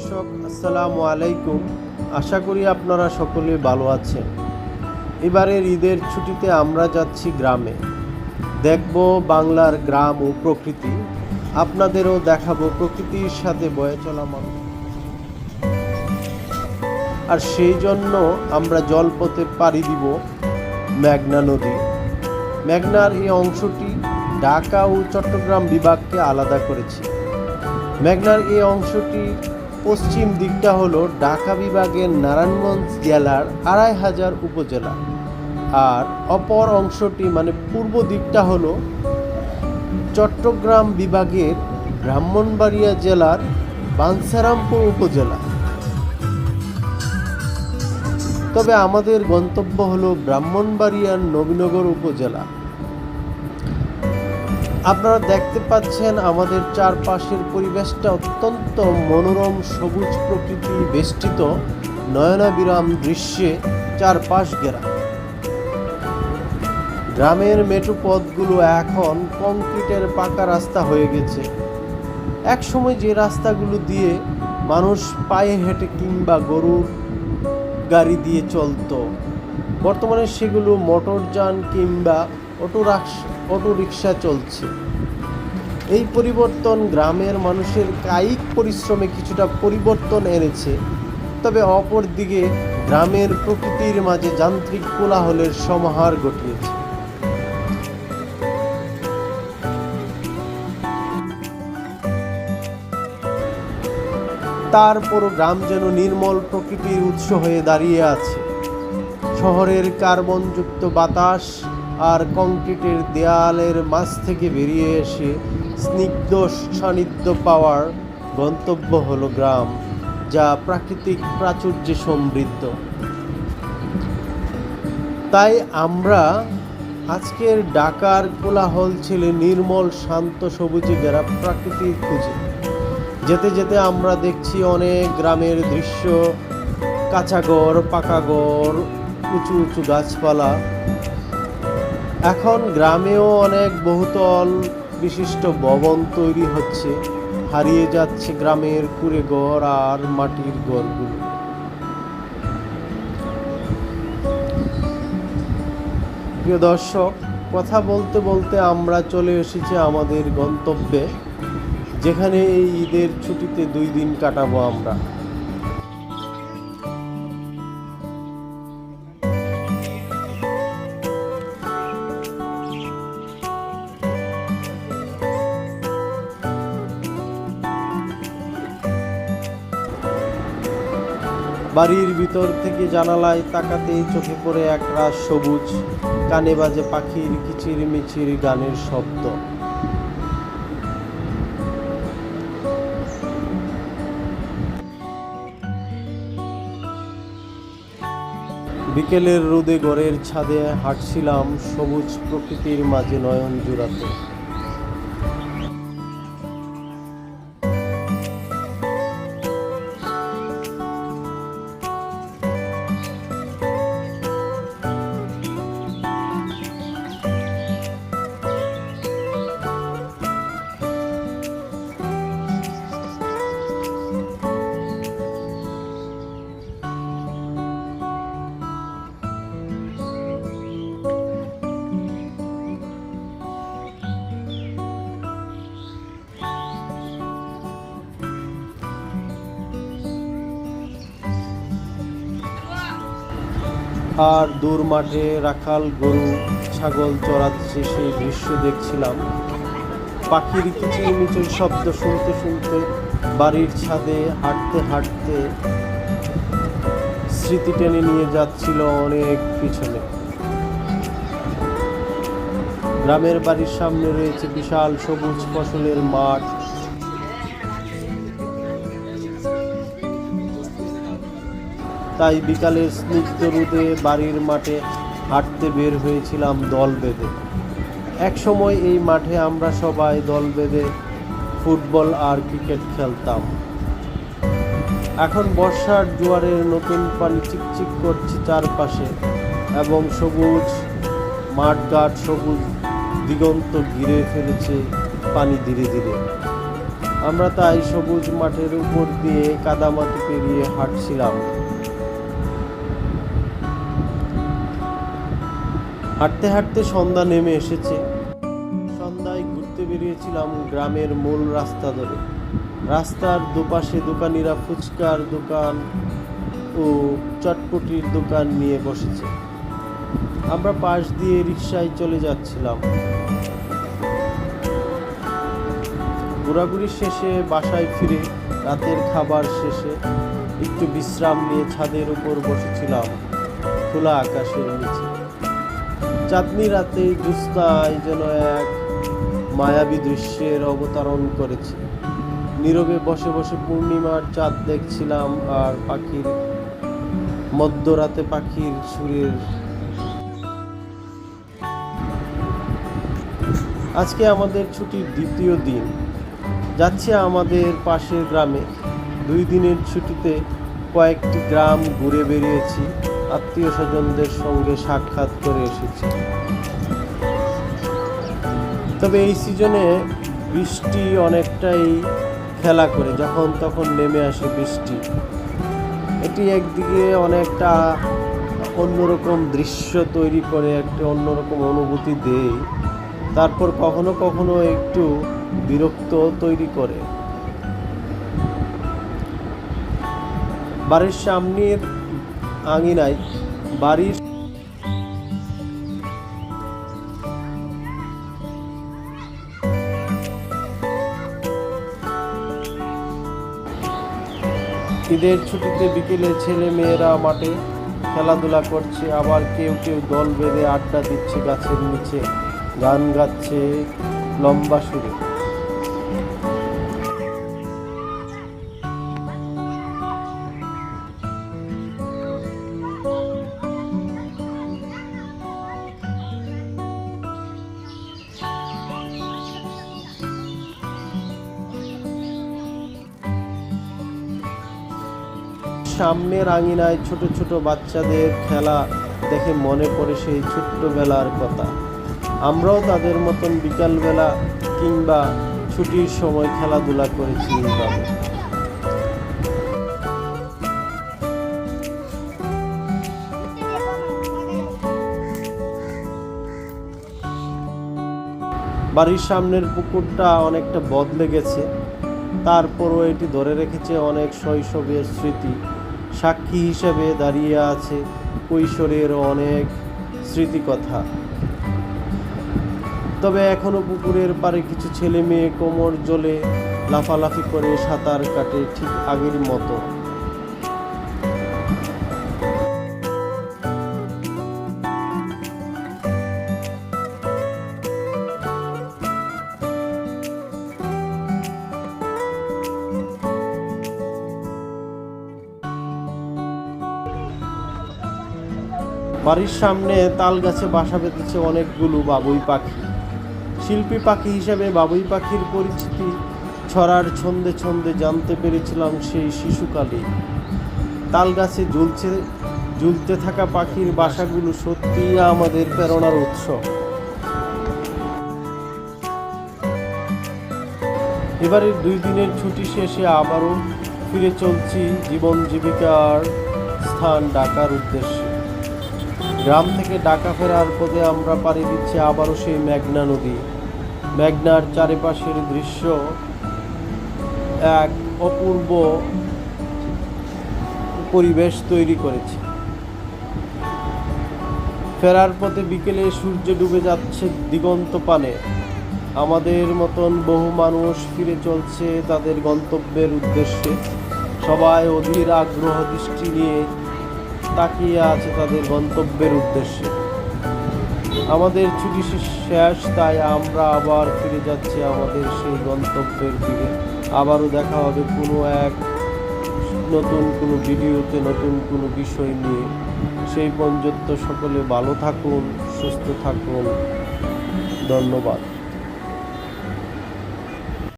দর্শক, আসসালামু আলাইকুম। আশা করি আপনারা সকলে ভালো আছেন। এবারের ঈদের ছুটিতে আমরা যাচ্ছি গ্রামে। দেখব বাংলার গ্রাম ও প্রকৃতি। আপনাদেরও দেখাবো প্রকৃতির সাথে বয়ে চলা মানুষ। আর সেই জন্য আমরা জলপথে পাড়ি দিব মেঘনা নদী। মেঘনার এই অংশটি ঢাকা ও চট্টগ্রাম বিভাগকে আলাদা করেছে। মেঘনার এই অংশটি পশ্চিম দিকটা হলো ঢাকা বিভাগের নারায়ণগঞ্জ জেলার ২৫০০ উপজেলা, আর অপর অংশটি মানে পূর্ব দিকটা হলো চট্টগ্রাম বিভাগের ব্রাহ্মণবাড়িয়া জেলার বাঞ্ছারামপুর উপজেলা। তবে আমাদের গন্তব্য হলো ব্রাহ্মণবাড়িয়ার নবীনগর উপজেলা। আপনারা দেখতে পাচ্ছেন আমাদের চারপাশের পরিবেশটা অত্যন্ত মনোরম, সবুজ প্রকৃতি বেষ্টিত, নয়নাবিরাম দৃশ্যে চারপাশ ঘেরা। গ্রামের মেঠো পথগুলো এখন কংক্রিটের পাকা রাস্তা হয়ে গেছে। এক সময় যে রাস্তাগুলো দিয়ে মানুষ পায়ে হেঁটে কিংবা গরুর গাড়ি দিয়ে চলতো, বর্তমানে সেগুলো মোটরযান কিংবা অটোরিকশা চলছে। এই পরিবর্তন গ্রামের মানুষের কায়িক পরিশ্রমে কিছুটা পরিবর্তন এনেছে, তবে অপরদিকে গ্রামের প্রকৃতির মাঝে যান্ত্রিক কোলাহলের সমাহার ঘটিয়েছে। তারপরও গ্রাম যেন নির্মল প্রকৃতির উৎস হয়ে দাঁড়িয়ে আছে। শহরের কার্বনযুক্ত বাতাস আর কংক্রিটের দেয়ালের মাঝ থেকে বেরিয়ে এসে স্নিগ্ধ সান্নিধ্য পাওয়ার গন্তব্য হলো গ্রাম, যা প্রাকৃতিক প্রাচুর্যে সমৃদ্ধ। তাই আমরা আজকের ঢাকার কোলাহল ছেড়ে নির্মল শান্ত সবুজে ঘেরা প্রাকৃতির খুঁজে যেতে যেতে আমরা দেখছি অনেক গ্রামের দৃশ্য, কাঁচা ঘর, পাকা ঘর, উঁচু উঁচু গাছপালা। এখন গ্রামেও অনেক বহুতল বিশিষ্ট ভবন তৈরি হচ্ছে, হারিয়ে যাচ্ছে গ্রামের কুড়ে ঘর আর মাটির ঘরগুলো। প্রিয় দর্শক, কথা বলতে বলতে আমরা চলে এসেছি আমাদের গন্তব্যে, যেখানে এই ঈদের ছুটিতে 2 দিন কাটাবো আমরা। বাড়ির ভিতর থেকে জানালায় তাকাতেই চোখে পড়ে একরাশ সবুজ, কানে বাজে পাখির কিচিরমিচির গানের শব্দ। বিকেলের রোদে ঘরের ছাদে হাঁটছিলাম সবুজ প্রকৃতির মাঝে নয়ন জুড়াতে। আর দূর মাঠে রাখাল গরু ছাগল চড়াচ্ছে সেই দৃশ্য দেখছিলাম। পাখির কিচিরমিচির শব্দ শুনতে শুনতে বাড়ির ছাদে হাঁটতে হাঁটতে স্মৃতি টেনে নিয়ে যাচ্ছিল অনেক পিছনে। গ্রামের বাড়ির সামনে রয়েছে বিশাল সবুজ ফসলের মাঠ। তাই বিকালের স্নিগ্ধ রোদে বাড়ির মাঠে হাঁটতে বের হয়েছিলাম দল বেঁধে। এক সময় এই মাঠে আমরা সবাই দল বেঁধে ফুটবল আর ক্রিকেট খেলতাম। এখন বর্ষার জোয়ারের নতুন পানি চিকচিক করছে চারপাশে, এবং সবুজ মাঠঘাট, সবুজ দিগন্ত ঘিরে ফেলেছে পানি ধীরে ধীরে। আমরা তাই সবুজ মাঠের উপর দিয়ে কাদামাটি পেরিয়ে হাঁটছিলাম। হাঁটতে হাঁটতে সন্ধ্যা নেমে এসেছে। সন্ধ্যায় ঘুরতে বেরিয়েছিলাম গ্রামের মূল রাস্তা ধরে। রাস্তার দুপাশে দোকানিরা ফুচকার দোকান ও চটপটির দোকান নিয়ে বসেছে। আমরা পাশ দিয়ে রিকশায় চলে যাচ্ছিলাম। ঘোরাঘুরি শেষে বাসায় ফিরে রাতের খাবার শেষে একটু বিশ্রাম নিয়ে ছাদের উপর বসেছিলাম খোলা আকাশের নিচে। চাঁদনি রাতে জ্যোৎস্নায় যেন এক মায়াবী দৃশ্যের অবতারণ করেছে। নীরবে বসে বসে পূর্ণিমার চাঁদ দেখছিলাম আর মধ্যরাতে পাখির সুরের। আজকে আমাদের ছুটির দ্বিতীয় দিন। যাচ্ছি আমাদের পাশের গ্রামে। 2 দিনের ছুটিতে কয়েকটি গ্রাম ঘুরে বেরিয়েছি, আত্মীয় স্বজনদের সঙ্গে সাক্ষাৎ করে এসেছি। তবে এই সিজনে বৃষ্টি অনেকটাই খেলা করে, যখন তখন নেমে আসে বৃষ্টি। এটি একদিকে অনেকটা অন্যরকম দৃশ্য তৈরি করে, একটা অন্যরকম অনুভূতি দেয়, তারপর কখনো কখনো একটু বিরক্ত তৈরি করে। বাড়ির সামনের আঙিনায় বাড়ির ঈদের ছুটিতে বিকেলে ছেলে মেয়েরা মাঠে খেলাধুলা করছে, আবার কেউ কেউ দল বেঁধে আড্ডা দিচ্ছে গাছের নিচে, গান গাচ্ছে লম্বা সুরে। সামনের আঙিনায় ছোট ছোট বাচ্চাদের খেলা দেখে মনে পড়ে সেই ছোট্টবেলার কথা। আমরাও তাদের মতন বিকালবেলা কিংবা ছুটির সময় খেলাধুলা করেছি এইভাবে। বাড়ির সামনের পুকুরটা অনেকটা বদলে গেছে, তারপরও এটি ধরে রেখেছে অনেক শৈশবের স্মৃতি। সাক্ষী হিসেবে দাঁড়িয়ে আছে কৈশোরের অনেক স্মৃতিকথা। তবে এখনো পুকুরের পাড়ে কিছু ছেলে মেয়ে কোমর জলে লাফালাফি করে সাঁতার কাটে ঠিক আগের মতো। বাড়ির সামনে তাল গাছে বাসা বেঁধেছে অনেকগুলো বাবুই পাখি। শিল্পী পাখি হিসেবে বাবুই পাখির পরিচিতি ছড়ার ছন্দে ছন্দে জানতে পেরেছিলাম সেই শিশুকালে। তাল গাছে ঝুলতে থাকা পাখির বাসাগুলো সত্যিই আমাদের প্রেরণার উৎস। এবারের 2 দিনের ছুটি শেষে আবারও ফিরে চলছি জীবন জীবিকার স্থান ঢাকার উদ্দেশ্যে। গ্রাম থেকে ঢাকা ফেরার পথে আমরা পাড়ি দিচ্ছি আবারও সেই মেঘনা নদী। মেঘনার চারিপাশের দৃশ্য এক অপূর্ব পরিবেশ তৈরি করেছে। ফেরার পথে বিকেলে সূর্য ডুবে যাচ্ছে দিগন্ত পানে। আমাদের মতন বহু মানুষ ফিরে চলছে তাদের গন্তব্যের উদ্দেশ্যে। সবাই অধীর আগ্রহ দৃষ্টি নিয়ে তাকিয়ে আছে তাদের গন্তব্যের উদ্দেশ্যে। আমাদের ছুটি শেষ, তাই আমরা আবার ফিরে যাচ্ছি আমাদের সেই গন্তব্যের দিকে। আবারও দেখা হবে কোনো এক নতুন কোনো ভিডিওতে, নতুন কোনো বিষয় নিয়ে। সেই পর্যন্ত সকলে ভালো থাকুন, সুস্থ থাকুন। ধন্যবাদ।